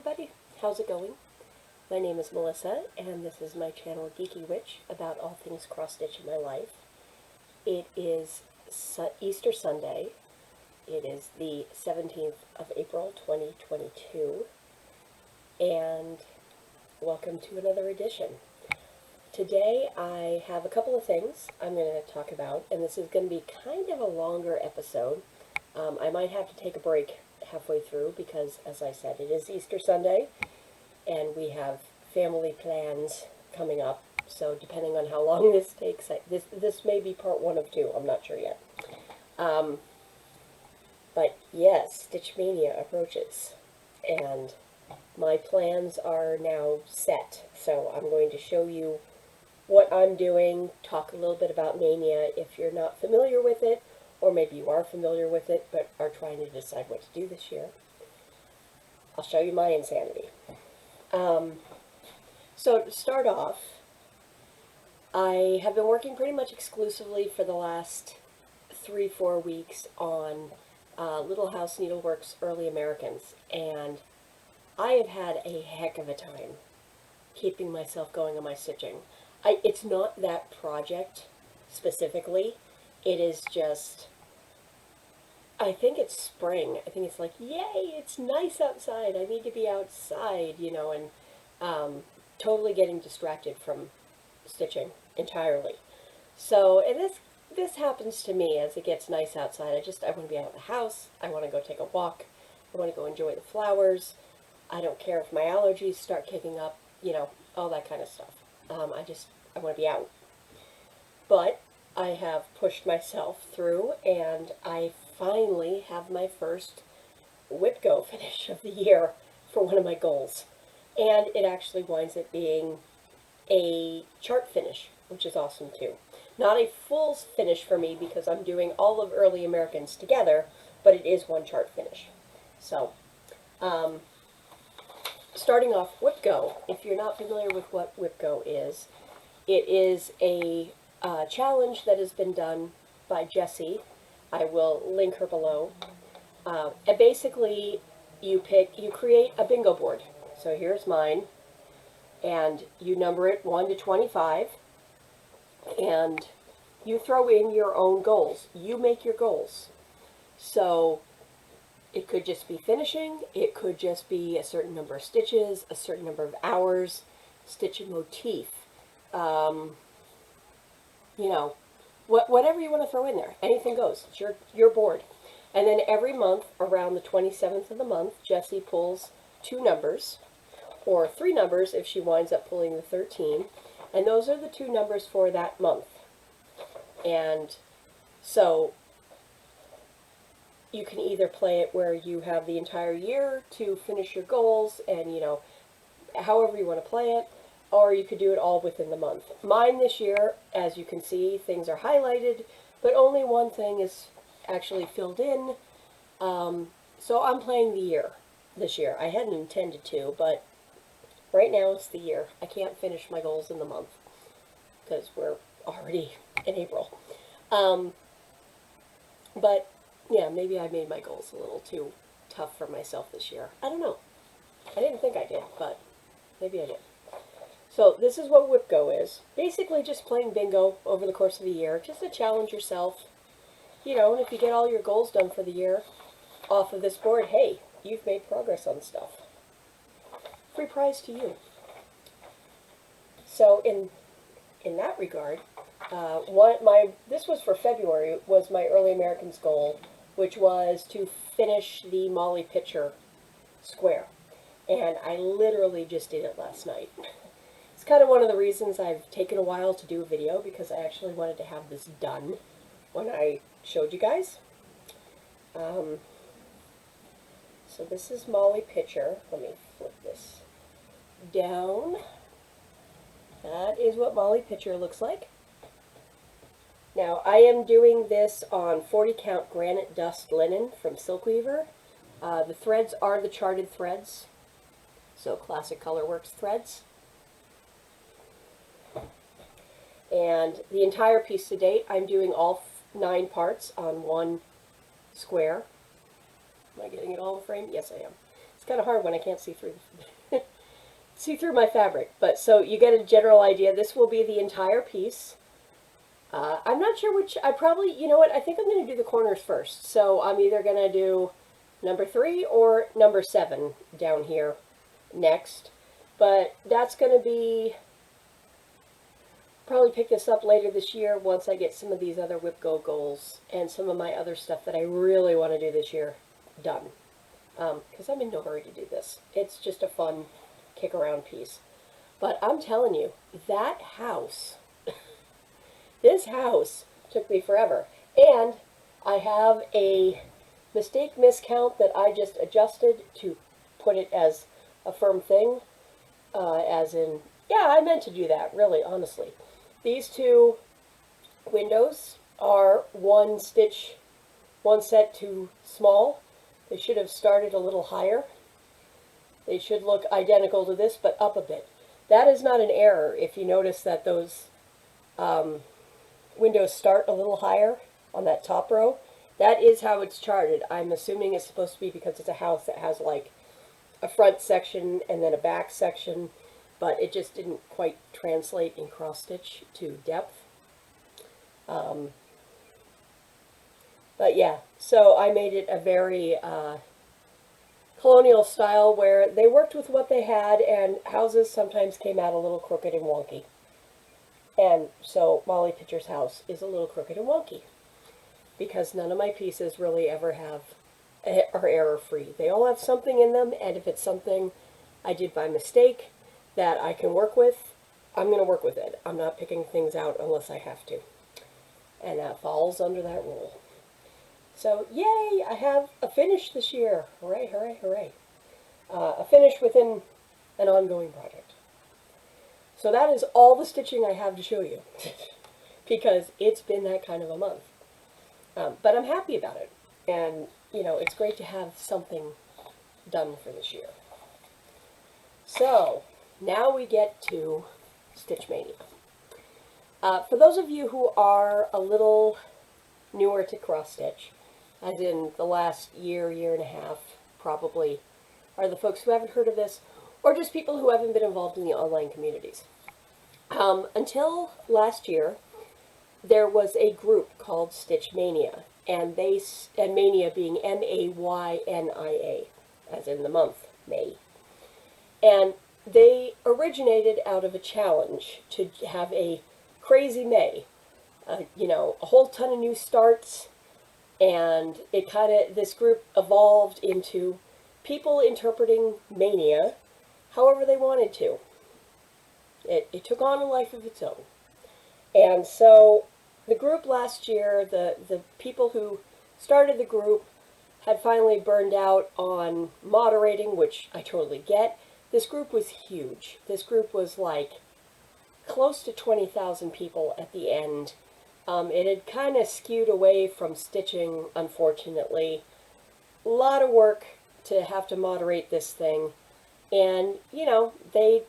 everybody, how's it going? My name is Melissa, and this is my channel Geeky Witch, about all things cross-stitch in my life. It is Easter Sunday. It is the 17th of April, 2022, and welcome to another edition. Today I have a couple of things I'm going to talk about, and this is going to be kind of a longer episode. I might have to take a break halfway through because, as I said, it is Easter Sunday, and we have family plans coming up. So depending on how long this takes, this may be part 1 of 2. I'm not sure yet. But yes, Stitch Mania approaches, and my plans are now set. So I'm going to show you what I'm doing, talk a little bit about Mania if you're not familiar with it, or maybe you are familiar with it but are trying to decide what to do this year. I'll show you my insanity. So to start off, I have been working pretty much exclusively for the last 3-4 weeks on Little House Needleworks Early Americans, and I have had a heck of a time keeping myself going on my stitching. It's not that project specifically, it is just, I think it's spring. I think it's like, yay, it's nice outside, I need to be outside, you know, and totally getting distracted from stitching entirely. So, and this happens to me as it gets nice outside. I want to be out of the house, I want to go take a walk, I want to go enjoy the flowers, I don't care if my allergies start kicking up, you know, all that kind of stuff. I want to be out. But I have pushed myself through, and I finally have my first WIP go finish of the year for one of my goals. And it actually winds up being a chart finish, which is awesome too. Not a full finish for me because I'm doing all of Early Americans together, but it is one chart finish. So, starting off WIP Go, if you're not familiar with what WIP Go is, it is a challenge that has been done by Jessie. I will link her below. And basically, you create a bingo board. So here's mine, and you number it 1 to 25, and you throw in your own goals. You make your goals. So it could just be finishing, it could just be a certain number of stitches, a certain number of hours, stitch a motif, you know, whatever you want to throw in there. Anything goes. It's your board. And then every month, around the 27th of the month, Jessie pulls 2 numbers, or 3 numbers if she winds up pulling the 13, and those are the 2 numbers for that month. And so you can either play it where you have the entire year to finish your goals, and, you know, however you want to play it, or you could do it all within the month. Mine this year, as you can see, things are highlighted, but only one thing is actually filled in. So I'm playing the year this year. I hadn't intended to, but right now it's the year. I can't finish my goals in the month because we're already in April. But yeah, maybe I made my goals a little too tough for myself this year. I don't know. I didn't think I did, but maybe I did. So this is what WIP Go is. Basically just playing bingo over the course of the year, just to challenge yourself. You know, and if you get all your goals done for the year off of this board, hey, you've made progress on stuff. Free prize to you. So in that regard, this was for February, was my Early Americans goal, which was to finish the Molly picture square. And I literally just did it last night. It's kind of one of the reasons I've taken a while to do a video, because I actually wanted to have this done when I showed you guys. So this is Molly picture. Let me flip this down. That is what Molly picture looks like. Now I am doing this on 40 count granite dust linen from Silkweaver. The threads are the charted threads, so Classic Colorworks threads. And the entire piece to date, I'm doing all 9 parts on one square. Am I getting it all in frame? Yes, I am. It's kind of hard when I can't see through see through my fabric. But so you get a general idea. This will be the entire piece. I'm not sure which, I probably, you know what, I think I'm going to do the corners first. So I'm either going to do number 3 or number 7 down here next. But that's going to be, probably pick this up later this year once I get some of these other WIP Go goals and some of my other stuff that I really want to do this year done. Because I'm in no hurry to do this. It's just a fun kick around piece. But I'm telling you, that house, this house took me forever. And I have a mistake miscount that I just adjusted to put it as a firm thing. As in, yeah, I meant to do that, really, honestly. These two windows are one set too small. They should have started a little higher. They should look identical to this, but up a bit. That is not an error if you notice that those windows start a little higher on that top row. That is how it's charted. I'm assuming it's supposed to be because it's a house that has like a front section and then a back section, but it just didn't quite translate in cross stitch to depth. But yeah, so I made it a very colonial style where they worked with what they had, and houses sometimes came out a little crooked and wonky. And so Molly Pitcher's house is a little crooked and wonky because none of my pieces really ever are error-free. They all have something in them, and if it's something I did by mistake that I can work with, I'm going to work with it. I'm not picking things out unless I have to. And that falls under that rule. So, yay! I have a finish this year. Hooray, hooray, hooray. A finish within an ongoing project. So that is all the stitching I have to show you. Because it's been that kind of a month. But I'm happy about it. And, you know, it's great to have something done for this year. So, now we get to Stitch Mania. For those of you who are a little newer to cross stitch, as in the last year and a half, probably, are the folks who haven't heard of this, or just people who haven't been involved in the online communities. Until last year, there was a group called Stitch Maynia, and Mania being M-A-Y-N-I-A, as in the month, May. And they originated out of a challenge to have a crazy May. You know, a whole ton of new starts, and this group evolved into people interpreting Mania however they wanted to. It took on a life of its own. And so the group last year, the people who started the group had finally burned out on moderating, which I totally get. This group was huge. This group was like close to 20,000 people at the end. It had kind of skewed away from stitching, unfortunately. A lot of work to have to moderate this thing. And, you know, they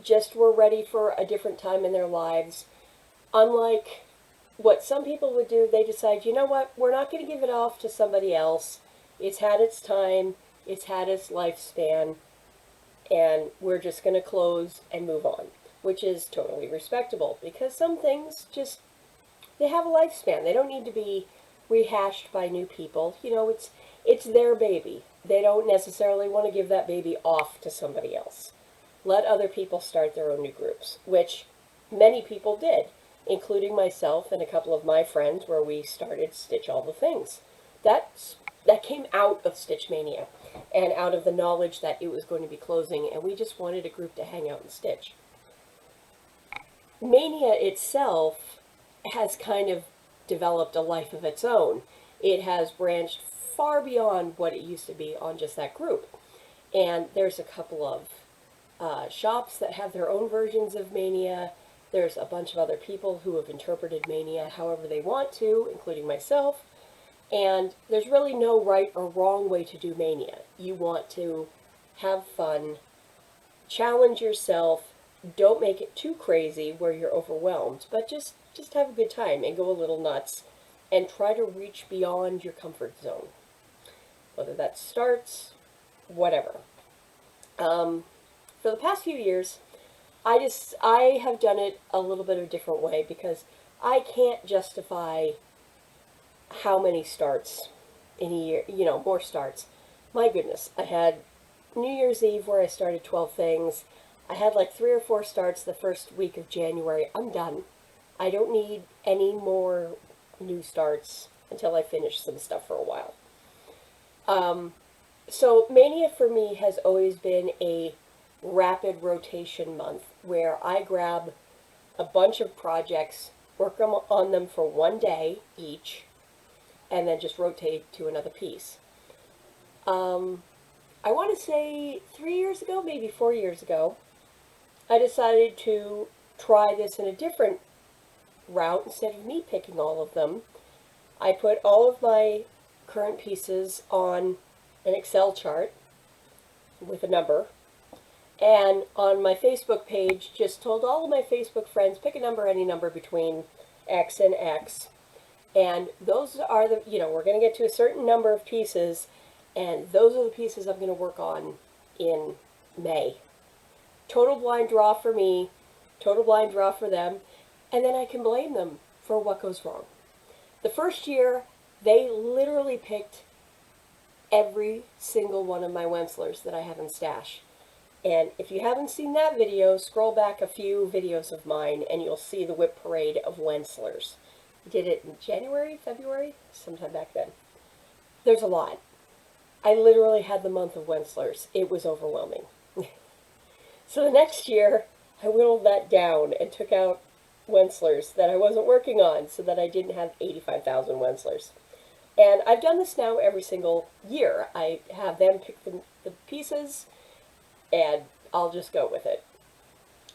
just were ready for a different time in their lives. Unlike what some people would do, they decide, you know what, we're not going to give it off to somebody else. It's had its time. It's had its lifespan. And we're just going to close and move on, which is totally respectable because some things just, they have a lifespan. They don't need to be rehashed by new people. You know, it's their baby. They don't necessarily want to give that baby off to somebody else. Let other people start their own new groups, which many people did, including myself and a couple of my friends where we started Stitch All the Things. That came out of Stitch Mania and out of the knowledge that it was going to be closing, and we just wanted a group to hang out and stitch. Mania itself has kind of developed a life of its own. It has branched far beyond what it used to be on just that group. And there's a couple of shops that have their own versions of Mania. There's a bunch of other people who have interpreted Mania however they want to, including myself. And there's really no right or wrong way to do Mania. You want to have fun, challenge yourself, don't make it too crazy where you're overwhelmed, but just have a good time and go a little nuts and try to reach beyond your comfort zone. Whether that's starts, whatever. For the past few years, I have done it a little bit of a different way because I can't justify how many starts in a year, more starts. My goodness, I had New Year's Eve where I started 12 things. I had like 3 or 4 starts the first week of January. I'm done. I don't need any more new starts until I finish some stuff for a while. So Mania for me has always been a rapid rotation month where I grab a bunch of projects, work on them for one day each, and then just rotate to another piece. I want to say 3 years ago, maybe 4 years ago, I decided to try this in a different route. Instead of me picking all of them, I put all of my current pieces on an Excel chart with a number, and on my Facebook page just told all of my Facebook friends, pick a number, any number between X and X, and those are the, we're going to get to a certain number of pieces, and those are the pieces I'm going to work on in May. Total blind draw for me, total blind draw for them, and then I can blame them for what goes wrong. The first year, they literally picked every single one of my Wenslers that I have in stash. And if you haven't seen that video, scroll back a few videos of mine and you'll see the WIP parade of Wenslers. I did it in January, February, sometime back then. There's a lot. I literally had the month of Wenslers. It was overwhelming. So the next year, I whittled that down and took out Wenslers that I wasn't working on so that I didn't have 85,000 Wenslers. And I've done this now every single year. I have them pick the pieces, and I'll just go with it.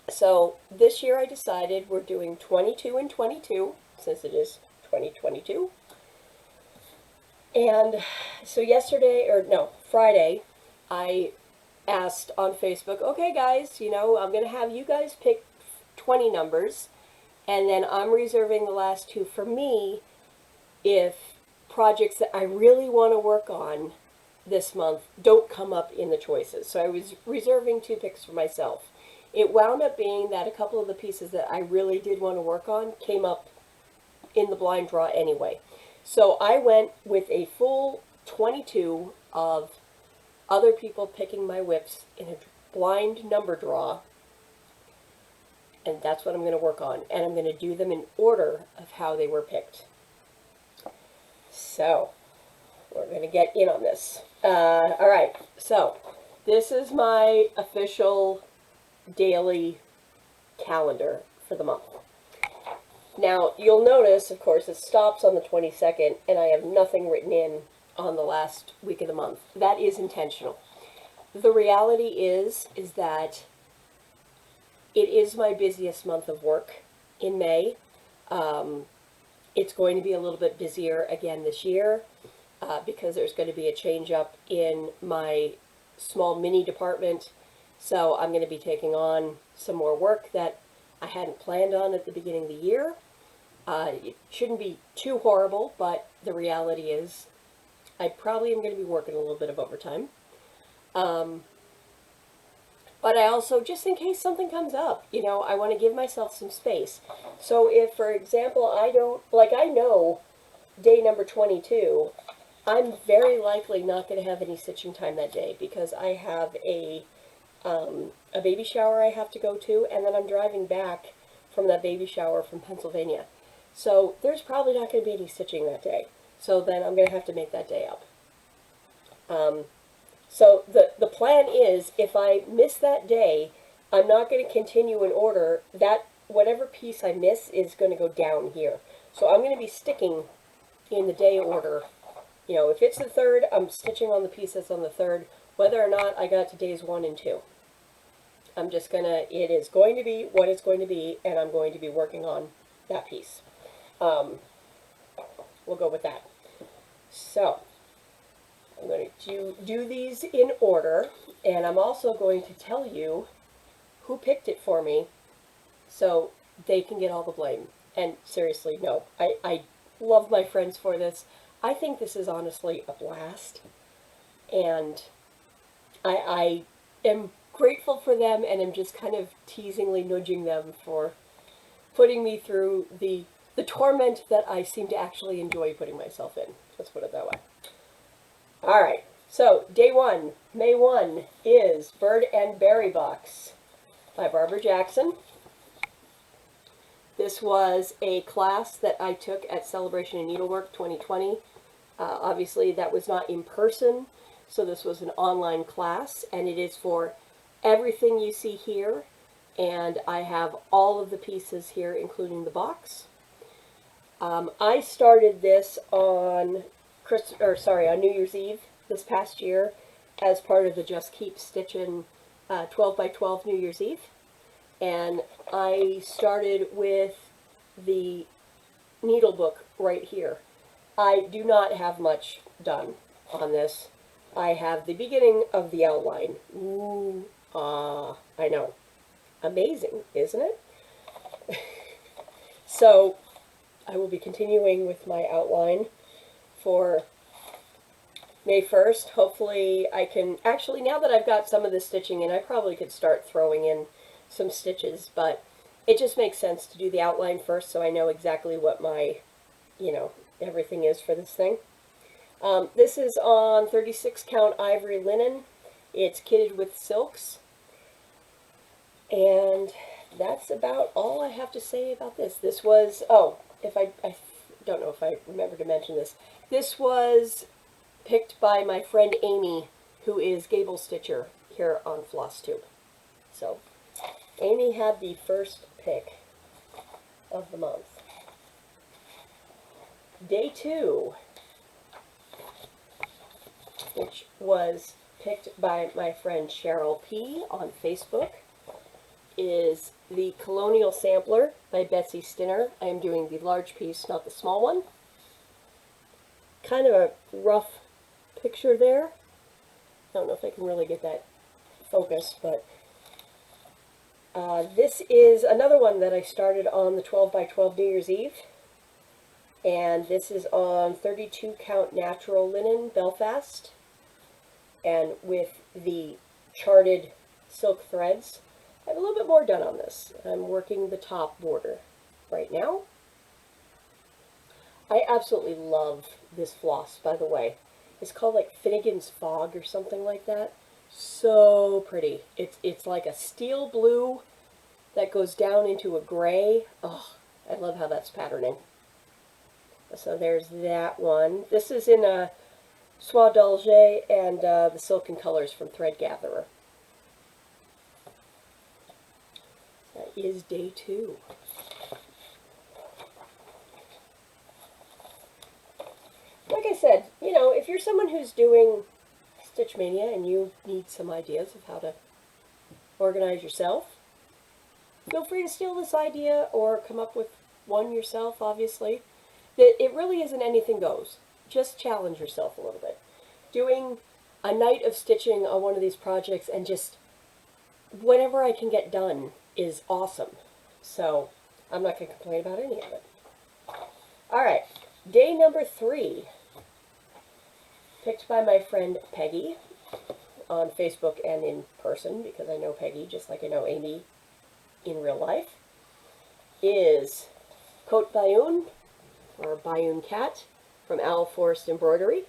So this year I decided we're doing 22 and 22, since it is 2022. And so Friday, I asked on Facebook, okay guys, I'm going to have you guys pick 20 numbers, and then I'm reserving the last 2 for me if projects that I really want to work on this month don't come up in the choices. So I was reserving 2 picks for myself. It wound up being that a couple of the pieces that I really did want to work on came up in the blind draw anyway. So I went with a full 22 of other people picking my WIPs in a blind number draw, and that's what I'm going to work on. And I'm going to do them in order of how they were picked. So we're going to get in on this. All right, so this is my official daily calendar for the month. Now, you'll notice, of course, it stops on the 22nd, and I have nothing written in on the last week of the month. That is intentional. The reality is that it is my busiest month of work in May. It's going to be a little bit busier again this year because there's going to be a change up in my small mini department. So I'm going to be taking on some more work that I hadn't planned on at the beginning of the year. It shouldn't be too horrible, but the reality is I probably am going to be working a little bit of overtime. But I also, just in case something comes up, I want to give myself some space. So if, for example, I know day number 22, I'm very likely not going to have any stitching time that day because I have a baby shower I have to go to, and then I'm driving back from that baby shower from Pennsylvania. So there's probably not going to be any stitching that day. So then I'm going to have to make that day up. So the plan is, if I miss that day, I'm not going to continue in order. That whatever piece I miss is going to go down here. So I'm going to be sticking in the day order. If it's the 3rd, I'm stitching on the piece that's on the 3rd, whether or not I got to days 1 and 2. It is going to be what it's going to be, and I'm going to be working on that piece. We'll go with that. So I'm going to do these in order, and I'm also going to tell you who picked it for me so they can get all the blame. And seriously, no, I love my friends for this. I think this is honestly a blast, and I am grateful for them, and am just kind of teasingly nudging them for putting me through the torment that I seem to actually enjoy putting myself in. Let's put it that way. All right, so day 1, May 1, is Bird and Berry Box by Barbara Jackson. This was a class that I took at Celebration in Needlework 2020. Obviously, that was not in person, so this was an online class, and it is for everything you see here, and I have all of the pieces here, including the box. I started this on New Year's Eve this past year as part of the Just Keep Stitchin' 12 by 12 New Year's Eve. And I started with the needle book right here. I do not have much done on this. I have the beginning of the outline. Ooh, I know. Amazing, isn't it? So, I will be continuing with my outline for May 1st. Hopefully I can, actually now that I've got some of the stitching in, I probably could start throwing in some stitches, but it just makes sense to do the outline first so I know exactly what my, everything is for this thing. This is on 36 count ivory linen. It's kitted with silks. And that's about all I have to say about this. This was, I don't know if I remember to mention this. This was picked by my friend Amy, who is Gable Stitcher here on FlossTube. So, Amy had the first pick of the month. Day 2, which was picked by my friend Cheryl P. on Facebook, is the Colonial Sampler by Betsy Stinner. I am doing the large piece, not the small one. Kind of a rough picture there. I don't know if I can really get that focused, but this is another one that I started on the 12 by 12 New Year's Eve. And this is on 32 count natural linen Belfast. And with the charted silk threads. I have a little bit more done on this. I'm working the top border right now. I absolutely love this floss, by the way. It's called like Finnegan's Fog or something like that. So pretty. It's like a steel blue that goes down into a gray. Oh, I love how that's patterning. So there's that one. This is in a Soie d'Alger and the Silken Colors from Thread Gatherer. That is day 2. Like I said, if you're someone who's doing Stitch Mania and you need some ideas of how to organize yourself, feel free to steal this idea or come up with one yourself, obviously. It really isn't anything goes. Just challenge yourself a little bit. Doing a night of stitching on one of these projects and just whatever I can get done is awesome. So I'm not going to complain about any of it. Alright, day number 3. Picked by my friend Peggy on Facebook and in person, because I know Peggy just like I know Amy in real life, is Cote Bayonne, or Bayonne Cat, from Owl Forest Embroidery.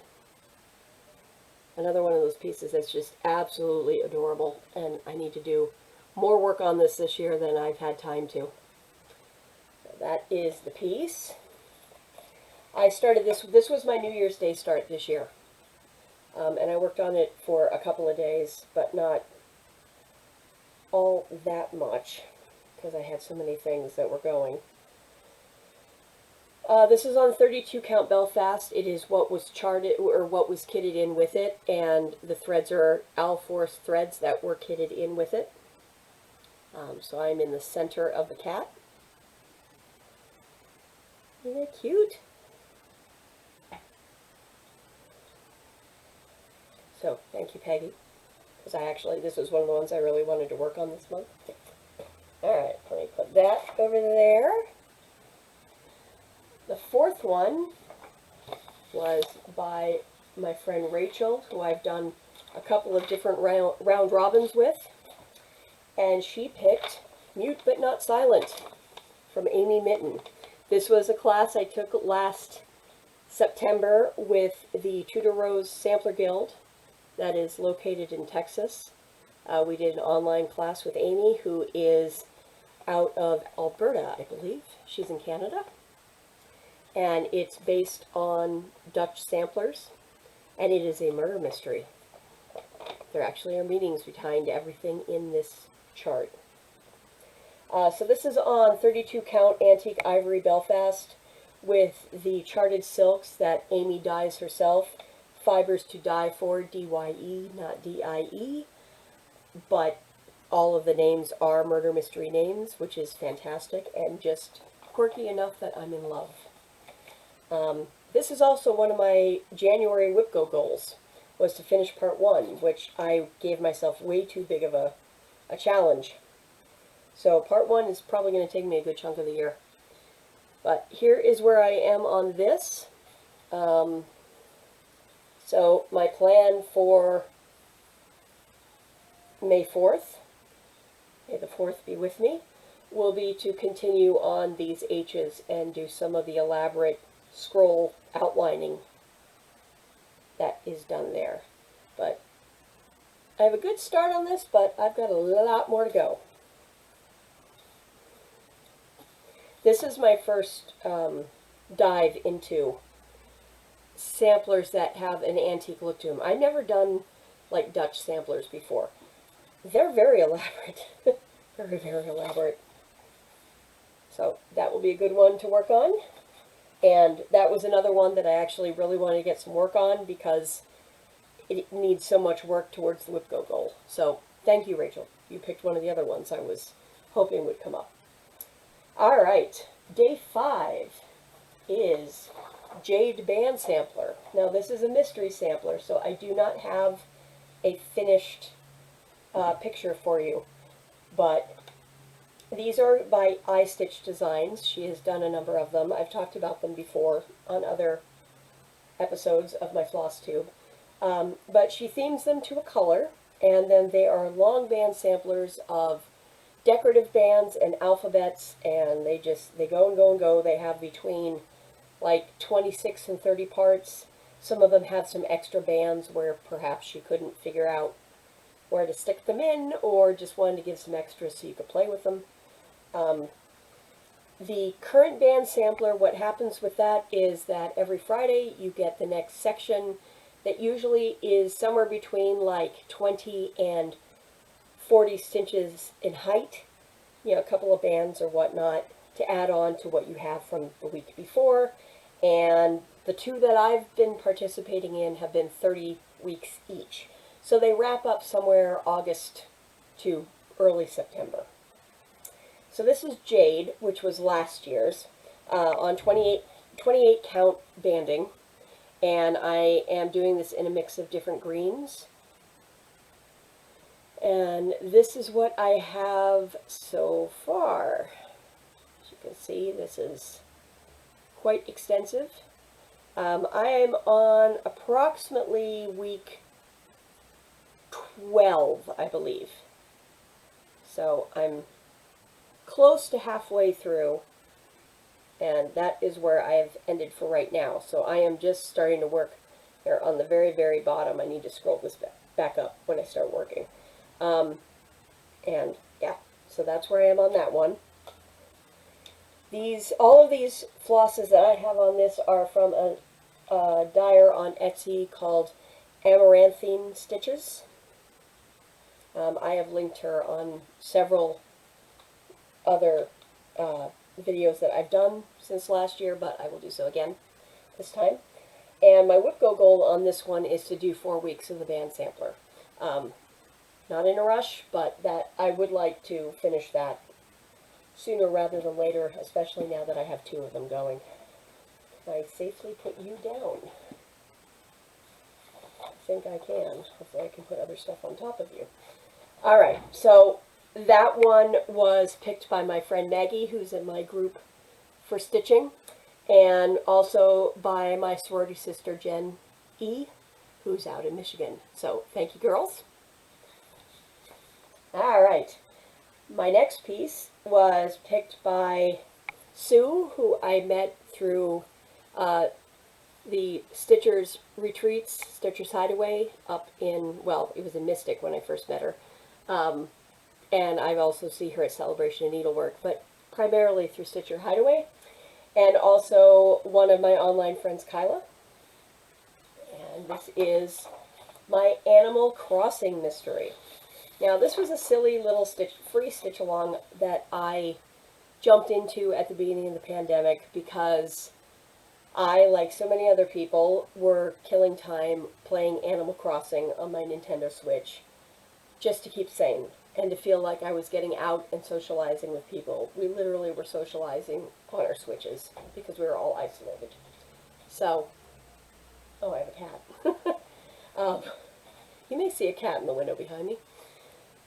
Another one of those pieces that's just absolutely adorable, and I need to do more work on this year than I've had time to. So that is the piece. I started this was my New Year's Day start this year. And I worked on it for a couple of days, but not all that much, because I had so many things that were going. This is on 32 count Belfast. It is what was charted, or what was kitted in with it, and the threads are Owl Forest threads that were kitted in with it. So I'm in the center of the cat. Isn't that cute? So, thank you, Peggy, because this was one of the ones I really wanted to work on this month. Alright, let me put that over there. The fourth one was by my friend Rachel, who I've done a couple of different round robins with, and she picked Mute But Not Silent from Amy Mitten. This was a class I took last September with the Tudor Rose Sampler Guild that is located in Texas. We did an online class with Amy, who is out of Alberta, I believe. She's in Canada. And it's based on Dutch samplers, and it is a murder mystery. There actually are meanings behind everything in this chart. So this is on 32 count antique ivory Belfast with the charted silks that Amy dyes herself. Fibers to dye for, D-Y-E, not D-I-E. But all of the names are murder mystery names, which is fantastic and just quirky enough that I'm in love. This is also one of my January WIP Go goals, was to finish part 1, which I gave myself way too big of a challenge. So part 1 is probably going to take me a good chunk of the year. But here is where I am on this. So my plan for May 4th, may the 4th be with me, will be to continue on these H's and do some of the elaborate scroll outlining that is done there. But I have a good start on this, but I've got a lot more to go. This is my first dive into samplers that have an antique look to them. I've never done like Dutch samplers before. They're very elaborate. Very, very elaborate. So that will be a good one to work on. And that was another one that I actually really wanted to get some work on because it needs so much work towards the WIP Go goal. So thank you, Rachel. You picked one of the other ones I was hoping would come up. All right, day 5 is Jade Band Sampler. Now this is a mystery sampler, so I do not have a finished picture for you, but these are by Stitch Designs. She has done a number of them. I've talked about them before on other episodes of my FlossTube. But she themes them to a color, and then they are long band samplers of decorative bands and alphabets, and they go and go and go. They have between like 26 and 30 parts. Some of them have some extra bands where perhaps she couldn't figure out where to stick them in, or just wanted to give some extras so you could play with them. The current band sampler, what happens with that is that every Friday you get the next section that usually is somewhere between like 20 and 40 stitches in height, you know, a couple of bands or whatnot to add on to what you have from the week before. And the 2 that I've been participating in have been 30 weeks each. So they wrap up somewhere August to early September. So this is Jade, which was last year's, on 28 count banding. And I am doing this in a mix of different greens. And this is what I have so far. As you can see, this is quite extensive. I am on approximately week 12, I believe. So I'm close to halfway through, and that is where I have ended for right now. So I am just starting to work there on the very, very bottom. I need to scroll this back up when I start working. And yeah, so that's where I am on that one. All of these flosses that I have on this are from a dyer on Etsy called Amaranthine Stitches. I have linked her on several other videos that I've done since last year, but I will do so again this time. And my WIP Go goal on this one is to do 4 weeks of the band sampler. Not in a rush, but that I would like to finish that sooner rather than later, especially now that I have 2 of them going. Can I safely put you down? I think I can. Hopefully I can put other stuff on top of you. Alright, so that one was picked by my friend Maggie, who's in my group for stitching, and also by my sorority sister Jen E., who's out in Michigan. So thank you, girls. All right. My next piece was picked by Sue, who I met through the Stitchers Retreats, Stitchers Hideaway, up in, well, it was in Mystic when I first met her. And I also see her at Celebration of Needlework, but primarily through Stitcher Hideaway. And also one of my online friends, Kyla. And this is my Animal Crossing mystery. Now, this was a silly little free stitch along that I jumped into at the beginning of the pandemic because I, like so many other people, were killing time playing Animal Crossing on my Nintendo Switch just to keep sane and to feel like I was getting out and socializing with people. We literally were socializing on our Switches because we were all isolated. So, oh, I have a cat. You may see a cat in the window behind me.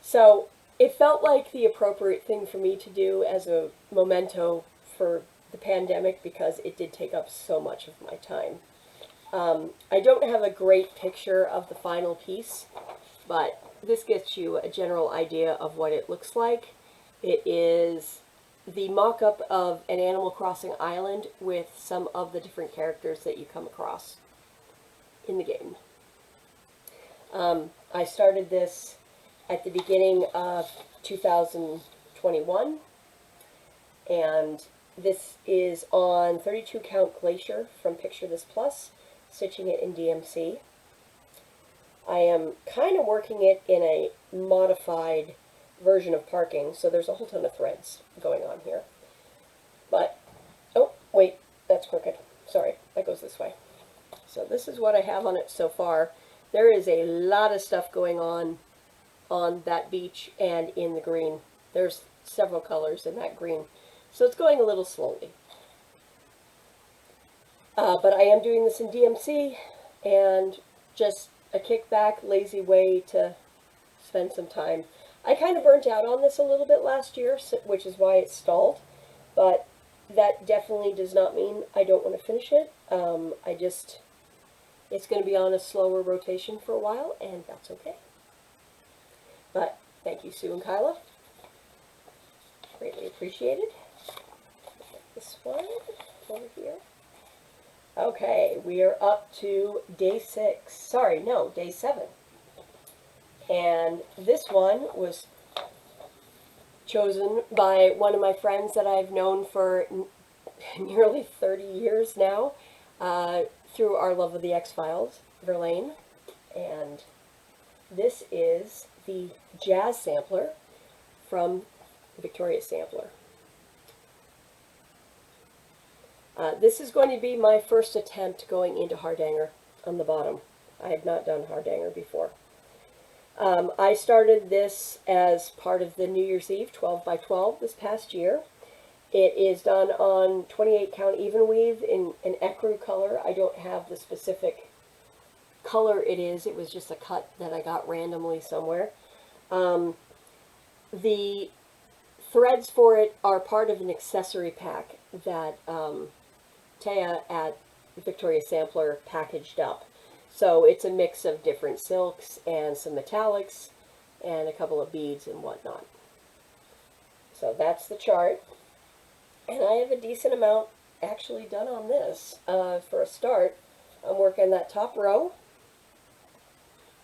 So, it felt like the appropriate thing for me to do as a memento for the pandemic because it did take up so much of my time. I don't have a great picture of the final piece, but this gets you a general idea of what it looks like. It is the mock-up of an Animal Crossing island with some of the different characters that you come across in the game. I started this at the beginning of 2021, and this is on 32 count Glacier from Picture This Plus, stitching it in DMC. I am kind of working it in a modified version of parking, so there's a whole ton of threads going on here. But, oh, wait, that's crooked. Sorry, that goes this way. So this is what I have on it so far. There is a lot of stuff going on that beach and in the green. There's several colors in that green. So it's going a little slowly. But I am doing this in DMC, and just a kickback, lazy way to spend some time. I kind of burnt out on this a little bit last year, which is why it stalled. But that definitely does not mean I don't want to finish it. It's going to be on a slower rotation for a while, and that's okay. But thank you, Sue and Kyla. Greatly appreciated. This one over here. Okay, we are up to day 6. Sorry, no, day 7. And this one was chosen by one of my friends that I've known for nearly 30 years now, through our love of the X-Files, Verlaine. And this is the Jazz Sampler from Victoria Sampler. This is going to be my first attempt going into Hardanger on the bottom. I have not done Hardanger before. I started this as part of the New Year's Eve 12 by 12 this past year. It is done on 28 count even weave in an ecru color. I don't have the specific color it is. It was just a cut that I got randomly somewhere. The threads for it are part of an accessory pack that Taya at Victoria Sampler packaged up. So it's a mix of different silks and some metallics and a couple of beads and whatnot. So that's the chart. And I have a decent amount actually done on this. For a start, I'm working that top row.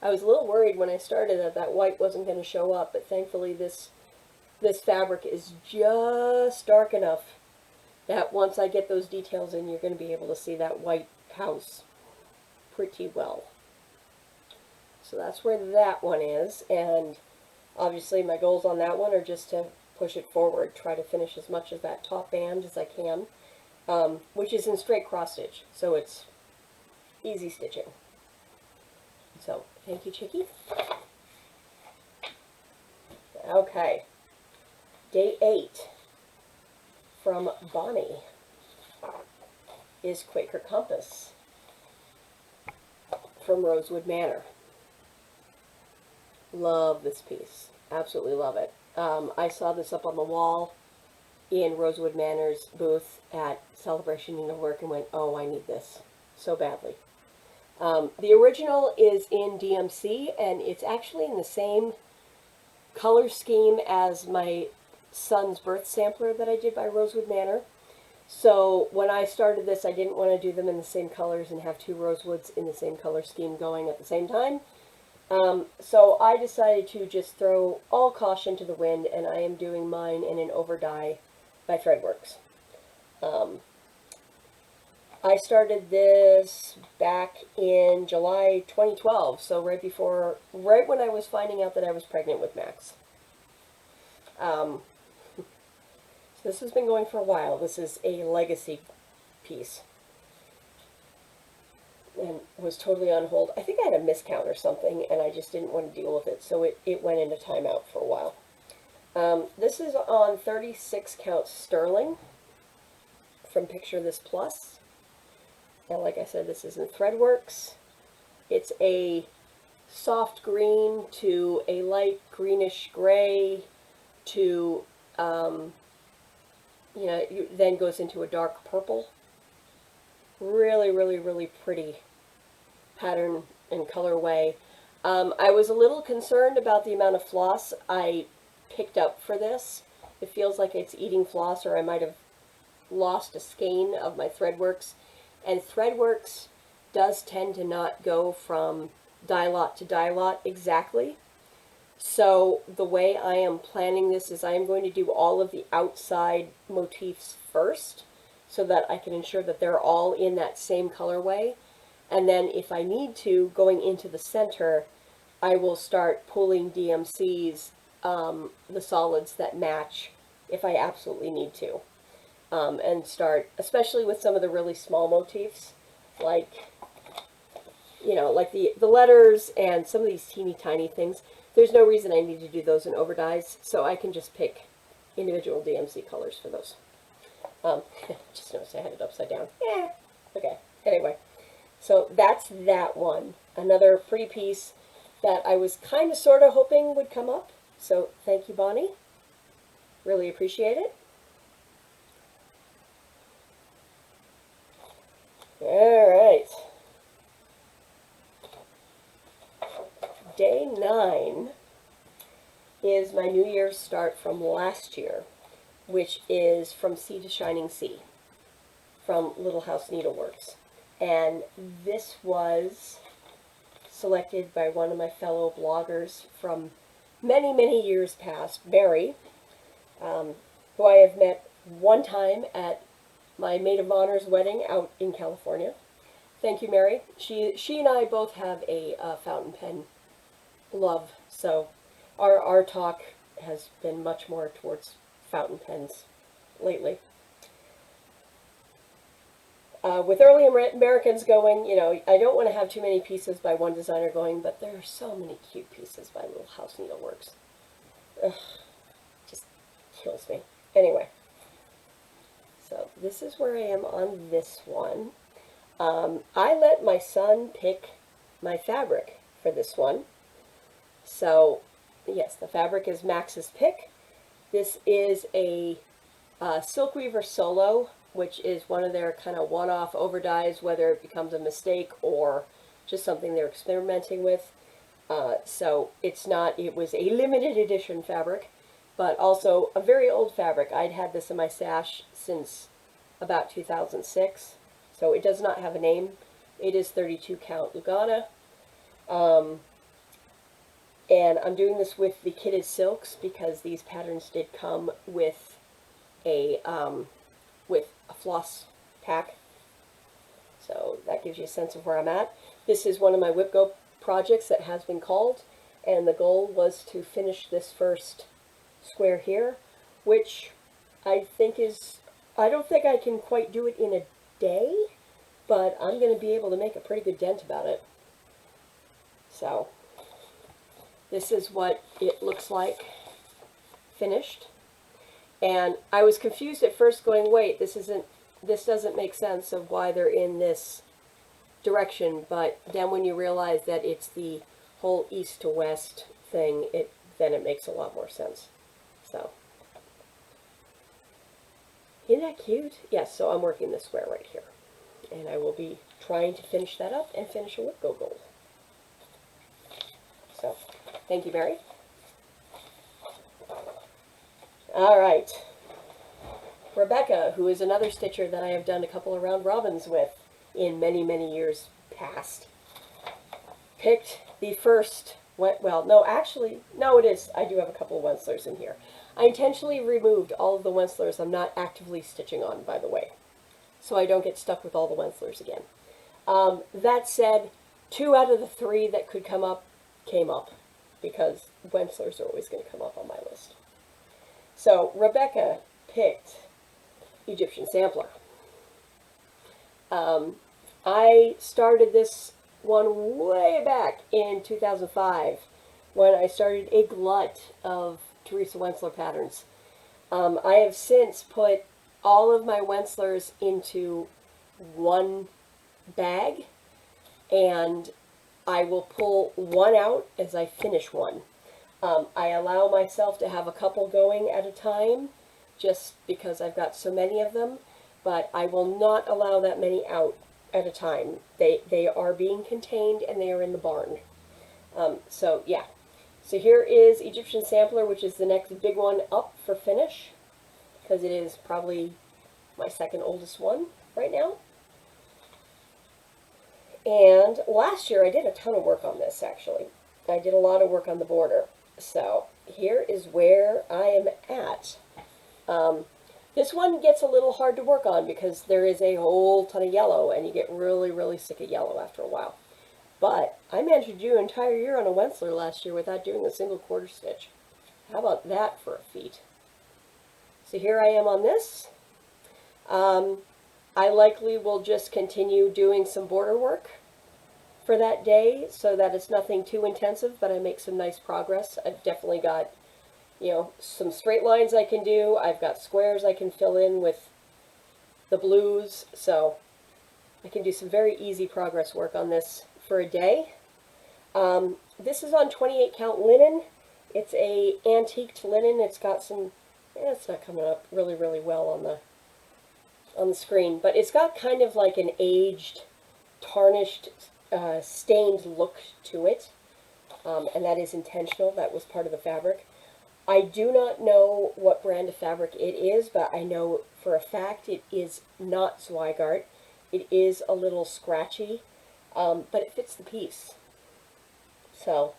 I was a little worried when I started that white wasn't going to show up, but thankfully this fabric is just dark enough that once I get those details in, you're going to be able to see that white house pretty well. So that's where that one is, and obviously my goals on that one are just to push it forward, try to finish as much of that top band as I can, which is in straight cross stitch, so it's easy stitching. So, thank you, Chicky. Okay, day 8 from Bonnie is Quaker Compass from Rosewood Manor. Love this piece. Absolutely love it. I saw this up on the wall in Rosewood Manor's booth at Celebration Needlework and went, oh, I need this so badly. The original is in DMC, and it's actually in the same color scheme as my son's birth sampler that I did by Rosewood Manor. So when I started this, I didn't want to do them in the same colors and have two Rosewoods in the same color scheme going at the same time. So I decided to just throw all caution to the wind, and I am doing mine in an overdye by Threadworks. I started this back in July 2012, so right when I was finding out that I was pregnant with Max. So this has been going for a while. This is a legacy piece. And was totally on hold. I think I had a miscount or something, and I just didn't want to deal with it, so it went into timeout for a while. This is on 36 count sterling from Picture This Plus. And like I said, this is in Threadworks. It's a soft green to a light greenish gray to, then goes into a dark purple. Really, really, really pretty pattern and colorway. I was a little concerned about the amount of floss I picked up for this. It feels like it's eating floss, or I might have lost a skein of my Threadworks. And Threadworks does tend to not go from dye lot to dye lot exactly. So the way I am planning this is I am going to do all of the outside motifs first, so that I can ensure that they're all in that same colorway. And then if I need to, going into the center, I will start pulling DMCs, the solids that match, if I absolutely need to. And start, especially with some of the really small motifs, like, like the letters and some of these teeny tiny things. There's no reason I need to do those in overdyes, so I can just pick individual DMC colors for those. Just noticed I had it upside down. Yeah. Okay. Anyway, so that's that one. Another pretty piece that I was kind of sort of hoping would come up. So thank you, Bonnie. Really appreciate it. All right. Day 9 is my New Year's start from last year, which is From Sea to Shining Sea, from Little House Needleworks. And this was selected by one of my fellow bloggers from many, many years past, Mary, who I have met one time at my maid of honor's wedding out in California. Thank you, Mary. She and I both have a fountain pen love, so our talk has been much more towards fountain pens lately. With early Americans going, I don't want to have too many pieces by one designer going, but there are so many cute pieces by Little House Needleworks. Ugh, just kills me. Anyway, so this is where I am on this one. I let my son pick my fabric for this one. So, yes, the fabric is Max's pick. This is a Silk Weaver Solo, which is one of their kind of one-off overdyes, whether it becomes a mistake or just something they're experimenting with. So it was a limited edition fabric, but also a very old fabric. I'd had this in my stash since about 2006, so it does not have a name. It is 32 count Lugana. And I'm doing this with the kitted silks because these patterns did come with a floss pack. So that gives you a sense of where I'm at. This is one of my WIP Go projects that has been called, and the goal was to finish this first square here, which I don't think I can quite do it in a day, but I'm going to be able to make a pretty good dent about it. So this is what it looks like finished. And I was confused at first going, wait, this doesn't make sense of why they're in this direction, but then when you realize that it's the whole east to west thing, then it makes a lot more sense. So, isn't that cute? Yes, so I'm working this square right here, and I will be trying to finish that up and finish a WIP goal. So, thank you, Mary. All right. Rebecca, who is another stitcher that I have done a couple of round robins with in many, many years past, picked the first, well, no, actually, no, it is. I do have a couple of Wenslers in here. I intentionally removed all of the Wenslers I'm not actively stitching on, by the way, so I don't get stuck with all the Wenslers again. That said, 2 out of the 3 that could come up came up, because Wenslers are always going to come up on my list. So Rebecca picked Egyptian Sampler. I started this one way back in 2005 when I started a glut of Teresa Wentzler patterns. I have since put all of my Wentzlers into one bag, and I will pull one out as I finish one. I allow myself to have a couple going at a time just because I've got so many of them, but I will not allow that many out at a time. They are being contained and they are in the barn. So yeah. So here is Egyptian Sampler, which is the next big one up for finish, because it is probably my second oldest one right now. And last year I did a ton of work on this, actually. I did a lot of work on the border. So here is where I am at. This one gets a little hard to work on because there is a whole ton of yellow, and you get really, really sick of yellow after a while. But I managed to do an entire year on a Wentzler last year without doing a single quarter stitch. How about that for a feat? So here I am on this. I likely will just continue doing some border work for that day so that it's nothing too intensive, but I make some nice progress. I've definitely got, you know, some straight lines I can do. I've got squares I can fill in with the blues, so I can do some very easy progress work on this for a day. This is on 28 count linen. It's a antiqued linen. It's got some, it's not coming up really, really well on the screen, but it's got kind of like an aged, tarnished, stained look to it, and that is intentional. That was part of the fabric. I do not know what brand of fabric it is, but I know for a fact it is not Zweigart. It is a little scratchy, but it fits the piece. So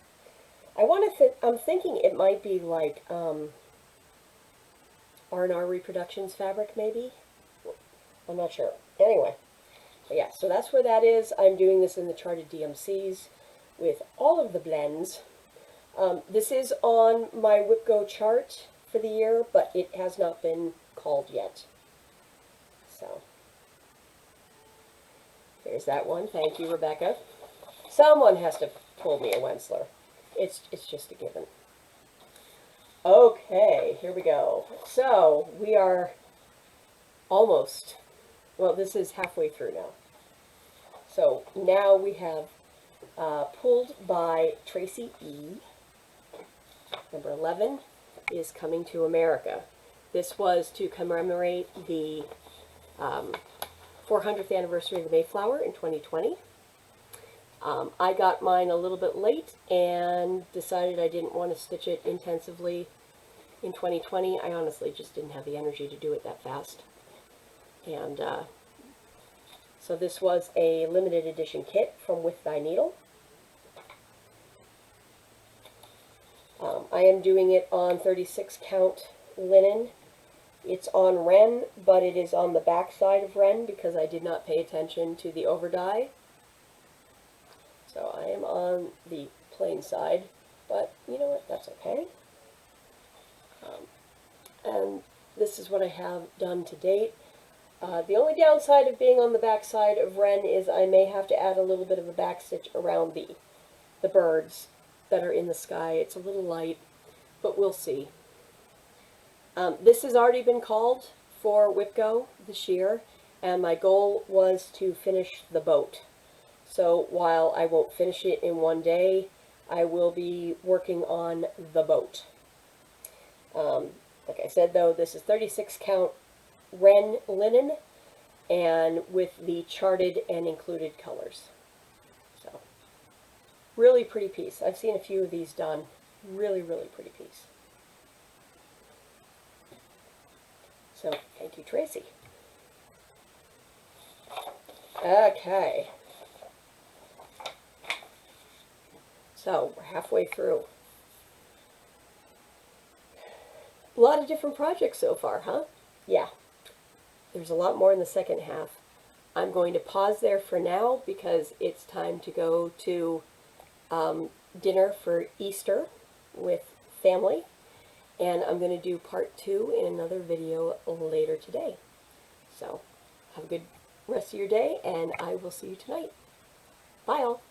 I want to I'm thinking it might be like R&R Reproductions fabric, maybe. I'm not sure. Anyway, but yeah, so that's where that is. I'm doing this in the charted DMCs with all of the blends. This is on my WIP Go chart for the year, but it has not been called yet. So there's that one. Thank you, Rebecca. Someone has to pull me a Wentzler. It's just a given. Okay, here we go. So we are almost, well, this is halfway through now. So now we have Pulled by Tracy E. Number 11 is Coming to America. This was to commemorate the 400th anniversary of the Mayflower in 2020. I got mine a little bit late and decided I didn't want to stitch it intensively in 2020. I honestly just didn't have the energy to do it that fast. And so this was a limited edition kit from With Thy Needle. I am doing it on 36 count linen. It's on Ren, but it is on the back side of Ren because I did not pay attention to the overdye. So I am on the plain side, but you know what, that's okay. And this is what I have done to date. The only downside of being on the back side of Ren is I may have to add a little bit of a back stitch around the birds that are in the sky. It's a little light, but we'll see. This has already been called for WIP Go this year, and my goal was to finish the boat. So while I won't finish it in one day, I will be working on the boat. Like I said, though, this is 36 count Ren linen. and with the charted and included colors. So, really pretty piece. I've seen a few of these done. Really, really pretty piece. So, thank you, Tracy. Okay. So, we're halfway through. A lot of different projects so far, huh? Yeah. There's a lot more in the second half. I'm going to pause there for now because it's time to go to dinner for Easter with family. And I'm going to do part 2 in another video later today. So, have a good rest of your day, and I will see you tonight. Bye all.